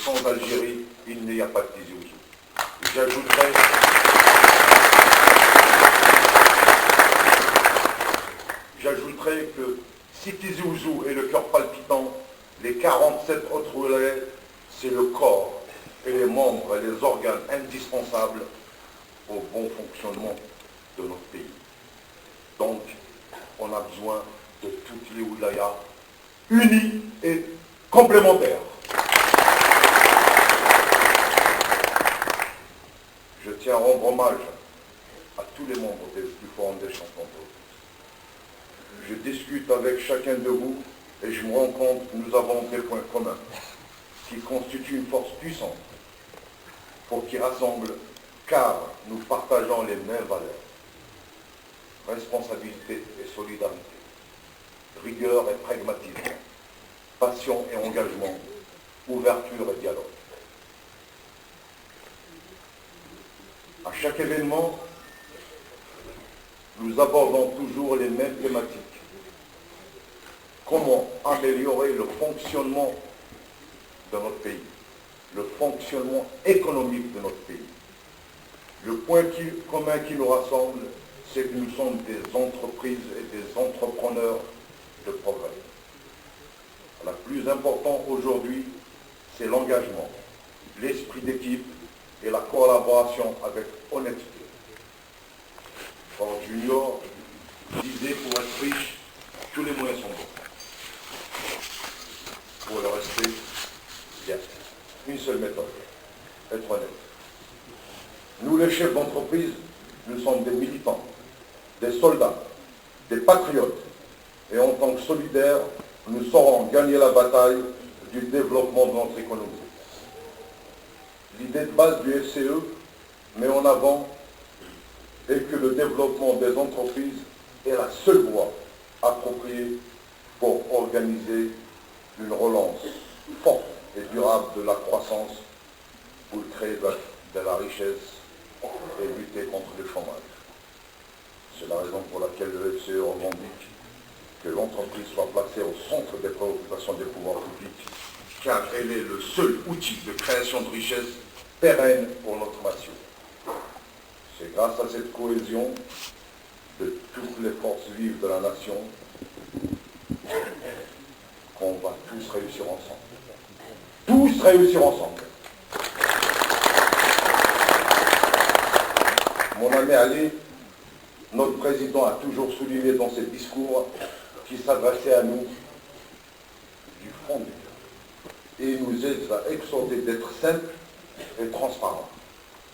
sans Algérie, il n'y a pas de Tizi Ouzou. J'ajouterai que si Tizi Ouzou est le cœur palpitant, les 47 autres relais, c'est le corps et les membres et les organes indispensables au bon fonctionnement de notre pays. Donc, on a besoin de toutes les wilayas unies et complémentaires. Je tiens à rendre hommage à tous les membres du Forum des champions. Je discute avec chacun de vous et je me rends compte que nous avons des points communs qui constituent une force puissante pour qui rassemble, car nous partageons les mêmes valeurs. Responsabilité et solidarité, rigueur et pragmatisme, passion et engagement, ouverture et dialogue. À chaque événement, nous abordons toujours les mêmes thématiques. Comment améliorer le fonctionnement de notre pays, le fonctionnement économique de notre pays. Le point commun qui nous rassemble, c'est que nous sommes des entreprises et des entrepreneurs de progrès. Le plus important aujourd'hui, c'est l'engagement, l'esprit d'équipe et la collaboration avec honnêteté. Ford Junior disait pour être riche, tous les moyens sont bons. Pour le rester, il y a une seule méthode, être honnête. Nous, les chefs d'entreprise, nous sommes des militants, des soldats, des patriotes. Et en tant que solidaires, nous saurons gagner la bataille du développement de notre économie. L'idée de base du FCE met en avant est que le développement des entreprises est la seule voie appropriée pour organiser une relance forte et durable de la croissance pour créer de la richesse et lutter contre le chômage. C'est la raison pour laquelle le FCE revendique que l'entreprise soit placée au centre des préoccupations des pouvoirs publics, car elle est le seul outil de création de richesse pérenne pour notre nation. C'est grâce à cette cohésion de toutes les forces vives de la nation qu'on va tous réussir ensemble. Tous réussir ensemble. Mon ami Ali, notre président a toujours souligné dans ses discours qu'il s'adressait à nous du fond du cœur. Et il nous aide à exhorter d'être simples et transparents.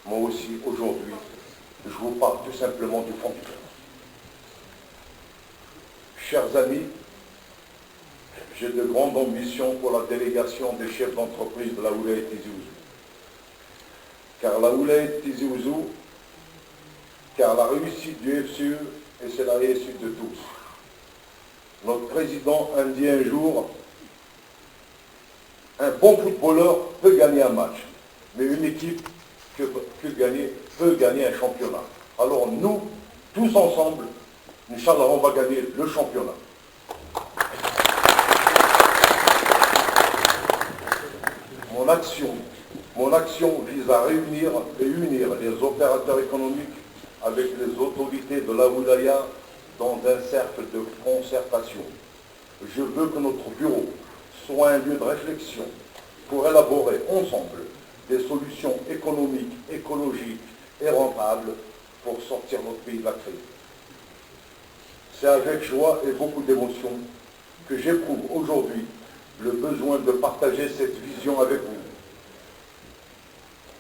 Moi aussi, aujourd'hui, je vous parle tout simplement du fond du cœur. Chers amis, j'ai de grandes ambitions pour la délégation des chefs d'entreprise de la Wilaya Tizi Ouzou. Car la Wilaya Tizi Ouzou, car la réussite du FCE, et c'est la réussite de tous. Notre président a dit un jour, un bon footballeur peut gagner un match, mais une équipe peut gagner un championnat. Alors nous, tous ensemble, Inch'Allah, on va gagner le championnat. Mon action vise à réunir et unir les opérateurs économiques avec les autorités de la Wilaya dans un cercle de concertation. Je veux que notre bureau soit un lieu de réflexion pour élaborer ensemble des solutions économiques, écologiques et rentables pour sortir notre pays de la crise. C'est avec joie et beaucoup d'émotion que j'éprouve aujourd'hui le besoin de partager cette vision avec vous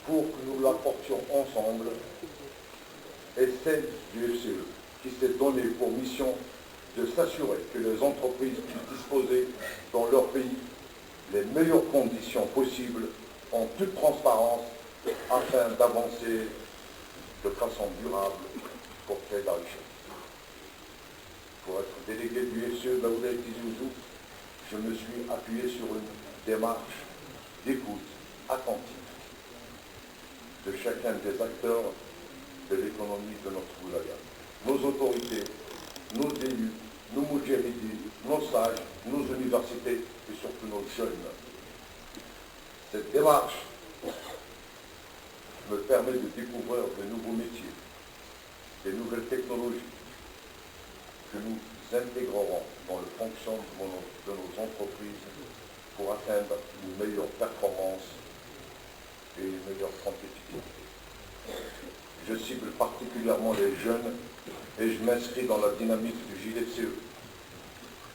pour que nous la portions ensemble et celle du FCE qui s'est donné pour mission de s'assurer que les entreprises puissent disposer dans leur pays les meilleures conditions possibles en toute transparence afin d'avancer de façon durable pour créer de la richesse. Pour être délégué du FCE de la Wilaya Tizi Ouzou, je me suis appuyé sur une démarche d'écoute attentive de chacun des acteurs de l'économie de notre wilaya. Nos autorités, nos élus, nos moudjahidis, nos sages, nos universités et surtout nos jeunes. Cette démarche me permet de découvrir de nouveaux métiers, des nouvelles technologies que nous intégrerons dans le fonctionnement de nos entreprises pour atteindre une meilleure performance et une meilleure compétitivité. Je cible particulièrement les jeunes et je m'inscris dans la dynamique du JDCE,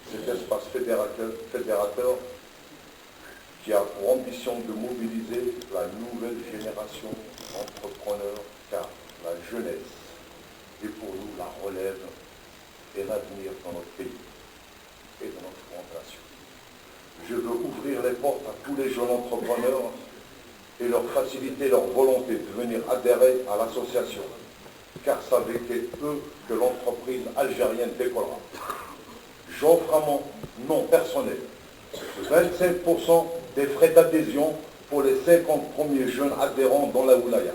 cet espace fédérateur qui a pour ambition de mobiliser la nouvelle génération d'entrepreneurs, car la jeunesse est pour nous la relève et l'avenir dans notre pays et dans notre grande nation. Je veux ouvrir les portes à tous les jeunes entrepreneurs et leur faciliter leur volonté de venir adhérer à l'association, car c'est avec eux que l'entreprise algérienne décollera. J'offre à mon nom personnel 25% des frais d'adhésion pour les 50 premiers jeunes adhérents dans la Wilaya,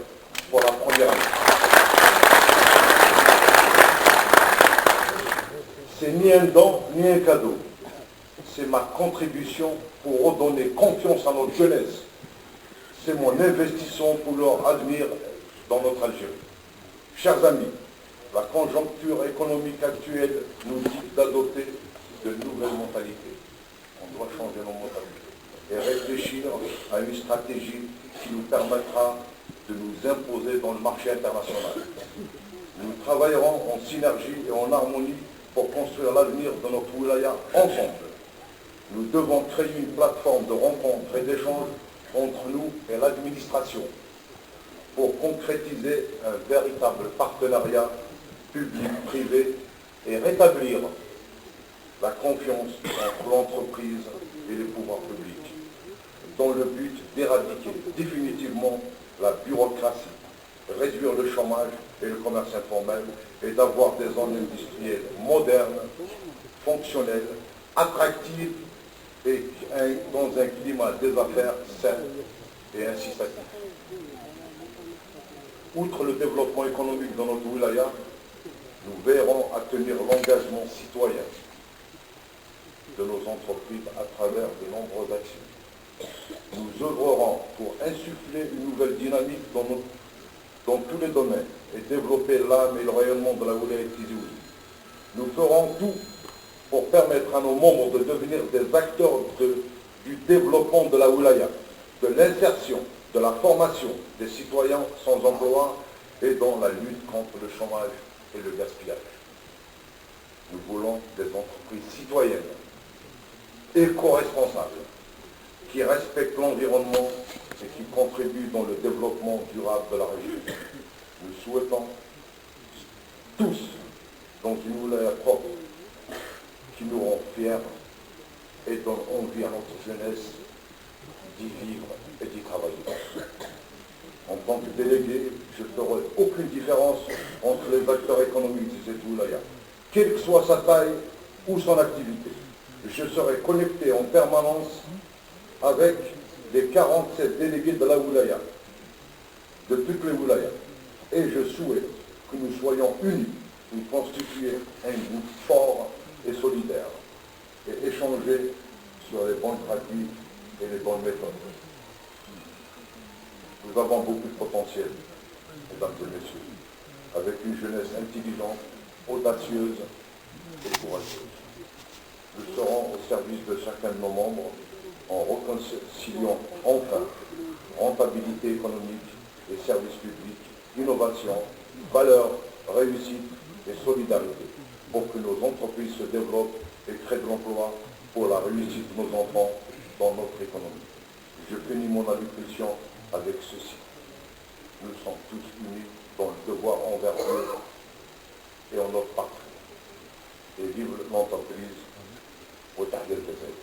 pour la première année. C'est ni un don, ni un cadeau. C'est ma contribution pour redonner confiance à notre jeunesse. C'est mon investissement pour leur avenir dans notre Algérie. Chers amis, la conjoncture économique actuelle nous dit d'adopter de nouvelles mentalités. On doit changer nos mentalités et réfléchir à une stratégie qui nous permettra de nous imposer dans le marché international. Nous travaillerons en synergie et en harmonie pour construire l'avenir de notre wilaya ensemble. Nous devons créer une plateforme de rencontres et d'échanges entre nous et l'administration pour concrétiser un véritable partenariat public-privé et rétablir la confiance entre l'entreprise et les pouvoirs publics, dans le but d'éradiquer définitivement la bureaucratie, réduire le chômage et le commerce informel et d'avoir des zones industrielles modernes, fonctionnelles, attractives et dans un climat des affaires sain et incitatif. Outre le développement économique dans notre wilaya, nous veillerons à tenir l'engagement citoyen de nos entreprises à travers de nombreuses actions. Nous œuvrerons pour insuffler une nouvelle dynamique dans tous les domaines et développer l'âme et le rayonnement de la wilaya Tizi Ouzou. Nous ferons tout pour permettre à nos membres de devenir des acteurs du développement de la wilaya, de l'insertion, de la formation des citoyens sans emploi et dans la lutte contre le chômage et le gaspillage. Nous voulons des entreprises citoyennes, éco-responsables, qui respectent l'environnement et qui contribuent dans le développement durable de la région. Nous souhaitons tous, dans une wilaya propre, qui nous rend fiers et donne envie à notre jeunesse d'y vivre et d'y travailler. En tant que délégué, je ne ferai aucune différence entre les acteurs économiques de cette wilaya, quelle que soit sa taille ou son activité. Je serai connecté en permanence avec les 47 délégués de la wilaya, de toutes les wilayas. Et je souhaite que nous soyons unis pour constituer un groupe fort et solidaire et échanger sur les bonnes pratiques et les bonnes méthodes. Nous avons beaucoup de potentiel, mesdames et messieurs, avec une jeunesse intelligente, audacieuse et courageuse. Nous serons au service de chacun de nos membres en réconciliant enfin rentabilité économique et services publics, innovation, valeur, réussite et solidarité pour que nos entreprises se développent et créent de l'emploi pour la réussite de nos enfants dans notre économie. Je finis mon allocution avec ceci. Nous sommes tous unis dans le devoir envers eux et en notre patrie. Et vive l'entreprise au Tahrir Jazair.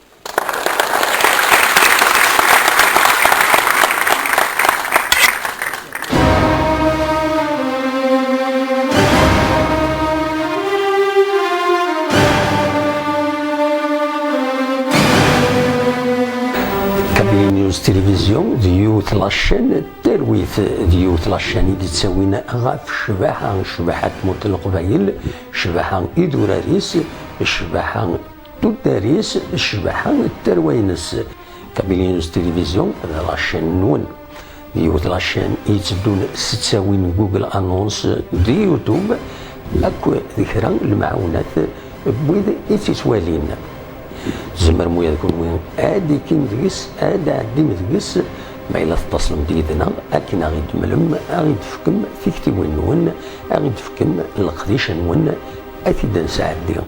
نيوز تلفزيون ديوت لاشين الترويث ديوت لاشين اللي تساوينا غاف شباحة موت القبايل شباحة إدوراريس شباحة تداريس شباحة التروينس كابينيوز تلفزيون لاشين نون ديوت لاشين يتبدون 6 جوجل انونس دي يوتيوب اكو ذكرى المعونات بويد يتوالين زمر مويا يكون وين ادي كين ديس ادا عدي مدقس ما إلا تتصل مديدنا أكنا غيد ملم أغيد فكم في كتبوين نون أغيد فكم القديش نون أكيد نساعد ديهم.